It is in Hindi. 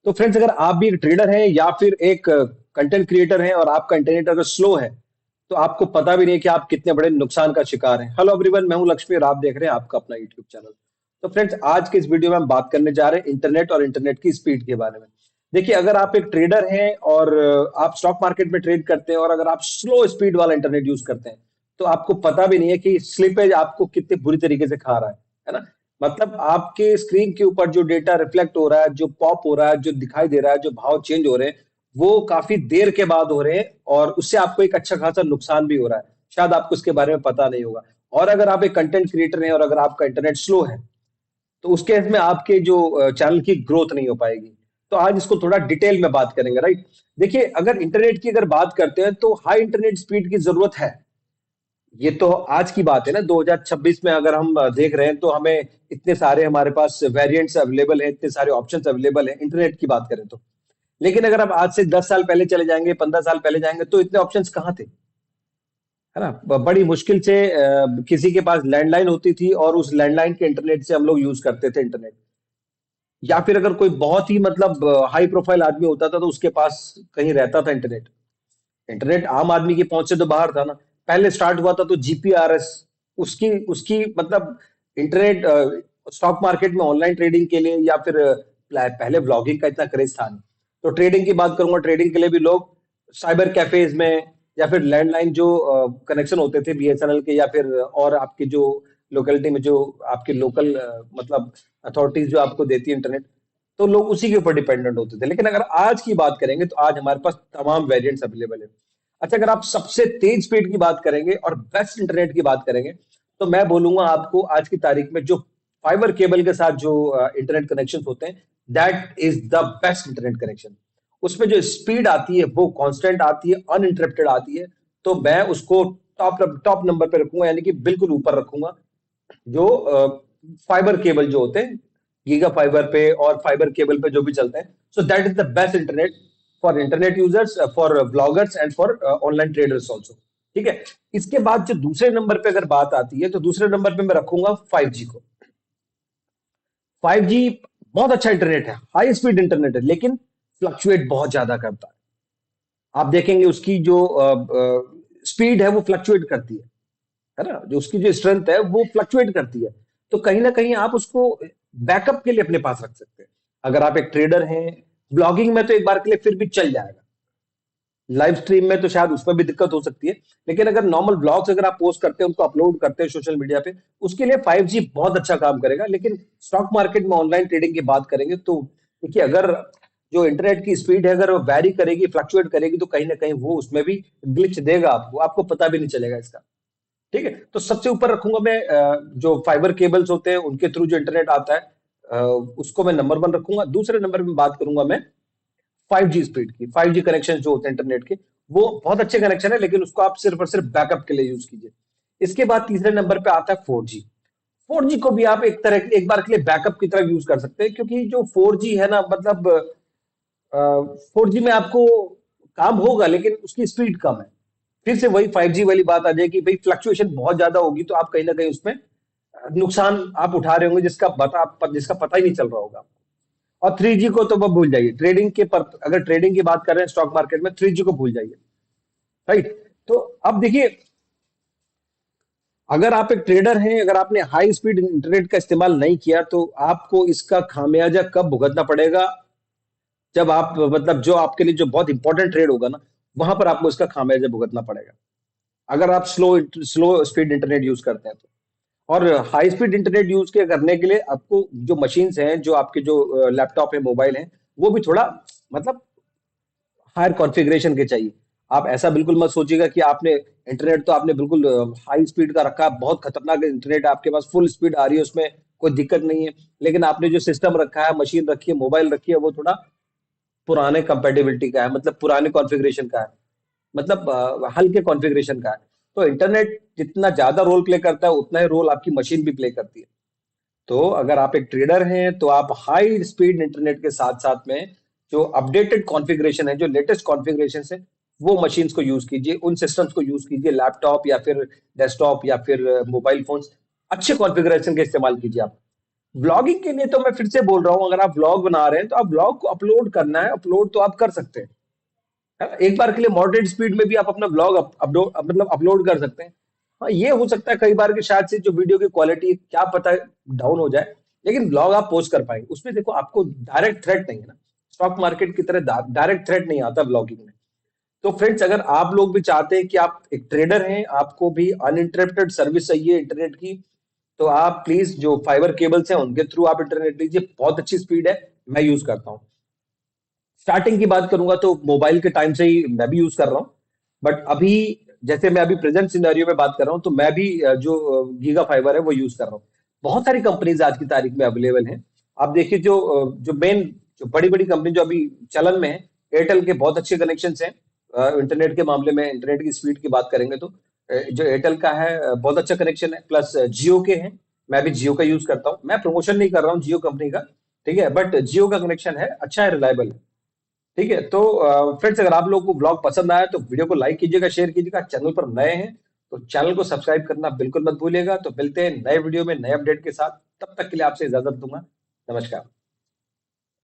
तो फ्रेंड्स, अगर आप भी एक ट्रेडर हैं या फिर एक कंटेंट क्रिएटर हैं और आपका इंटरनेट अगर स्लो है, तो आपको पता भी नहीं कि आप कितने बड़े नुकसान का शिकार हैं। हेलो एवरीवन, मैं हूं लक्ष्मी और आप देख रहे हैं आपका अपना यूट्यूब चैनल। तो फ्रेंड्स, आज के इस वीडियो में हम बात करने जा रहे हैं इंटरनेट और इंटरनेट की स्पीड के बारे में। देखिए, अगर आप एक ट्रेडर हैं और आप स्टॉक मार्केट में ट्रेड करते हैं और अगर आप स्लो स्पीड वाला इंटरनेट यूज करते हैं, तो आपको पता भी नहीं है कि स्लिपेज आपको कितनी बुरी तरीके से खा रहा है ना। मतलब आपके स्क्रीन के ऊपर जो डेटा रिफ्लेक्ट हो रहा है, जो पॉप हो रहा है, जो दिखाई दे रहा है, जो भाव चेंज हो रहे हैं, वो काफी देर के बाद हो रहे हैं और उससे आपको एक अच्छा खासा नुकसान भी हो रहा है। शायद आपको इसके बारे में पता नहीं होगा। और अगर आप एक कंटेंट क्रिएटर हैं और अगर आपका इंटरनेट स्लो है, तो उस केस में आपके जो चैनल की ग्रोथ नहीं हो पाएगी। तो आज इसको थोड़ा डिटेल में बात करेंगे, राइट। देखिए, अगर इंटरनेट की अगर बात करते हैं तो हाई इंटरनेट स्पीड की जरूरत है। ये तो आज की बात है ना, 2026 में अगर हम देख रहे हैं तो हमें इतने सारे हमारे पास वेरिएंट्स अवेलेबल हैं, इतने सारे ऑप्शंस अवेलेबल हैं इंटरनेट की बात करें तो। लेकिन अगर आप आज से 10 साल पहले चले जाएंगे, 15 साल पहले जाएंगे, तो इतने ऑप्शंस कहाँ थे, है ना। बड़ी मुश्किल से किसी के पास लैंडलाइन होती थी और उस लैंडलाइन के इंटरनेट से हम लोग यूज करते थे इंटरनेट। या फिर अगर कोई बहुत ही मतलब हाई प्रोफाइल आदमी होता था तो उसके पास कहीं रहता था इंटरनेट। इंटरनेट आम आदमी की पहुंच से तो बाहर था ना। पहले स्टार्ट हुआ था तो जीपीआरएस, उसकी उसकी मतलब इंटरनेट स्टॉक मार्केट में ऑनलाइन ट्रेडिंग के लिए या फिर पहले ब्लॉगिंग का इतना क्रेज था नहीं। तो ट्रेडिंग की बात करूंगा, ट्रेडिंग के लिए भी लोग साइबर कैफेज में या फिर लैंडलाइन जो कनेक्शन होते थे बीएसएनएल के, या फिर और आपके जो लोकेलिटी में जो आपके लोकल मतलब अथॉरिटीज जो आपको देती है इंटरनेट, तो लोग उसी के ऊपर डिपेंडेंट होते थे। लेकिन अगर आज की बात करेंगे तो आज हमारे पास तमाम वेरिएंट्स अवेलेबल है। अच्छा, अगर आप सबसे तेज स्पीड की बात करेंगे और बेस्ट इंटरनेट की बात करेंगे, तो मैं बोलूंगा आपको आज की तारीख में जो फाइबर केबल के साथ जो इंटरनेट कनेक्शन होते हैं, that is the best internet connection. उसमें जो स्पीड आती है वो कांस्टेंट आती है, अनइंटरप्टेड आती है। तो मैं उसको टॉप टॉप नंबर पे रखूंगा, यानी कि बिल्कुल ऊपर रखूंगा। जो फाइबर केबल जो होते हैं गीगा फाइबर पे और फाइबर केबल पे जो भी चलते हैं, so that is the best internet for internet users, for bloggers and for online traders also. ठीक है। इसके बाद जो दूसरे नंबर पे अगर बात आती है, तो दूसरे नंबर पे मैं रखूंगा 5G को। 5G बहुत अच्छा इंटरनेट है, हाई स्पीड इंटरनेट है, लेकिन फ्लक्चुएट बहुत ज्यादा करता है। आप देखेंगे उसकी जो स्पीड है वो फ्लक्चुएट करती है ना। जो उसकी जो स्ट्रेंथ है वो फ्लक्चुएट करती है। तो कहीं ना कहीं आप उसको बैकअप के लिए अपने पास रख सकते हैं। अगर आप एक ट्रेडर हैं, ब्लॉगिंग में तो एक बार के लिए फिर भी चल जाएगा। लाइव स्ट्रीम में तो शायद उसमें भी दिक्कत हो सकती है। लेकिन अगर नॉर्मल ब्लॉग्स अगर आप पोस्ट करते हैं, उनको अपलोड करते हैं सोशल मीडिया पे, उसके लिए 5G बहुत अच्छा काम करेगा। लेकिन स्टॉक मार्केट में ऑनलाइन ट्रेडिंग की बात करेंगे तो देखिए, अगर जो इंटरनेट की स्पीड है अगर वो वैरी करेगी, फ्लक्चुएट करेगी, तो कहीं ना कहीं वो उसमें भी ग्लिच देगा, आपको आपको पता भी नहीं चलेगा इसका। ठीक है। तो सबसे ऊपर रखूंगा मैं जो फाइबर केबल्स होते हैं उनके थ्रू जो इंटरनेट आता है, उसको मैं नंबर 1 रखूंगा। दूसरे नंबर में बात करूंगा मैं 5G स्पीड की। 5G कनेक्शन जो होते हैं इंटरनेट के, वो बहुत अच्छे कनेक्शन है, लेकिन उसको आप सिर्फ और सिर्फ बैकअप के लिए यूज कीजिए। इसके बाद तीसरे नंबर पे आता है 4G। 4G को भी आप एक बार के लिए बैकअप की तरह यूज कर सकते हैं, क्योंकि जो 4G है ना, मतलब 4G में आपको काम होगा लेकिन उसकी स्पीड कम है। फिर से वही 5G वाली बात आ जाएगी, भाई फ्लक्चुएशन बहुत ज्यादा होगी तो आप कहीं ना कहीं उसमें नुकसान आप उठा रहे होंगे, जिसका पता ही नहीं चल रहा होगा। और 3G को तो वो भूल जाइए। अगर ट्रेडिंग की बात कर रहे हैं स्टॉक मार्केट में, 3G को भूल जाइए, राइट। तो अब देखिए, अगर आप एक ट्रेडर हैं, अगर आपने हाई स्पीड इंटरनेट का इस्तेमाल नहीं किया, तो आपको इसका खामियाजा कब भुगतना पड़ेगा? जब आप मतलब जो आपके लिए जो बहुत इंपॉर्टेंट ट्रेड होगा ना, वहां पर आपको इसका खामियाजा भुगतना पड़ेगा। अगर आप स्लो स्पीड इंटरनेट यूज करते हैं तो। और हाई स्पीड इंटरनेट यूज के करने के लिए आपको जो मशीन्स हैं, जो आपके जो लैपटॉप है, मोबाइल है, वो भी थोड़ा मतलब हायर कॉन्फ़िगरेशन के चाहिए। आप ऐसा बिल्कुल मत सोचिएगा कि आपने इंटरनेट तो आपने बिल्कुल हाई स्पीड का रखा है, बहुत खतरनाक इंटरनेट आपके पास, फुल स्पीड आ रही है, उसमें कोई दिक्कत नहीं है। लेकिन आपने जो सिस्टम रखा है, मशीन रखी है, मोबाइल रखी है, वो थोड़ा पुराने कंपेटिबिलिटी का है, मतलब पुराने कॉन्फ़िगरेशन का है, मतलब हल्के कॉन्फ़िगरेशन का है। तो इंटरनेट जितना ज्यादा रोल प्ले करता है, उतना ही रोल आपकी मशीन भी प्ले करती है। तो अगर आप एक ट्रेडर हैं तो आप हाई स्पीड इंटरनेट के साथ साथ में जो अपडेटेड कॉन्फ़िगरेशन है, जो लेटेस्ट कॉन्फ़िगरेशन है, वो मशीन्स को यूज कीजिए, उन सिस्टम्स को यूज कीजिए, लैपटॉप या फिर डेस्कटॉप या फिर मोबाइल फोन्स। अच्छे कॉन्फ़िगरेशन का इस्तेमाल कीजिए आप। ब्लॉगिंग के लिए तो मैं फिर से बोल रहा हूँ, अगर आप ब्लॉग बना रहे हैं तो आप ब्लॉग को अपलोड करना है, अपलोड तो आप कर सकते हैं, है ना? एक बार के लिए मॉडरेट स्पीड में भी आप अपना ब्लॉग अपलोड मतलब अपलोड कर सकते हैं। हाँ, ये हो सकता है कई बार कि शायद से जो वीडियो की क्वालिटी क्या पता डाउन हो जाए, लेकिन ब्लॉग आप पोस्ट कर पाएंगे। उसमें देखो आपको डायरेक्ट थ्रेट नहीं है ना, स्टॉक मार्केट की तरह डायरेक्ट थ्रेट नहीं आता ब्लॉगिंग में। तो फ्रेंड्स, अगर आप लोग भी चाहते हैं कि आप एक ट्रेडर हैं, आपको भी अनइंटरप्टेड सर्विस चाहिए इंटरनेट की, तो आप प्लीज जो फाइबर केबल्स हैं उनके थ्रू आप इंटरनेट लीजिए, बहुत अच्छी स्पीड है, मैं यूज करता हूँ। स्टार्टिंग की बात करूंगा तो मोबाइल के टाइम से ही मैं भी यूज कर रहा हूँ, बट अभी जैसे मैं अभी प्रेजेंट सिनेरियो में बात कर रहा हूँ, तो मैं भी जो गीगा फाइबर है वो यूज कर रहा हूँ। बहुत सारी कंपनीज आज की तारीख में अवेलेबल हैं। आप देखिए जो मेन जो बड़ी बड़ी कंपनी जो अभी चलन में है, एयरटेल के बहुत अच्छे कनेक्शन हैं इंटरनेट के मामले में। इंटरनेट की स्पीड की बात करेंगे तो जो एयरटेल का है बहुत अच्छा कनेक्शन है, प्लस जियो के हैं। मैं भी जियो का यूज करता हूँ, मैं प्रमोशन नहीं कर रहा हूँ जियो कंपनी का, ठीक है, बट जियो का कनेक्शन है, अच्छा है, रिलायबल है। ठीक है, तो फ्रेंड्स, अगर आप लोगों को ब्लॉग पसंद आया तो वीडियो को लाइक कीजिएगा, शेयर कीजिएगा। चैनल पर नए हैं तो चैनल को सब्सक्राइब करना बिल्कुल मत भूलिएगा। तो मिलते हैं नए वीडियो में नए अपडेट के साथ, तब तक के लिए आपसे इजाजत दूंगा। नमस्कार।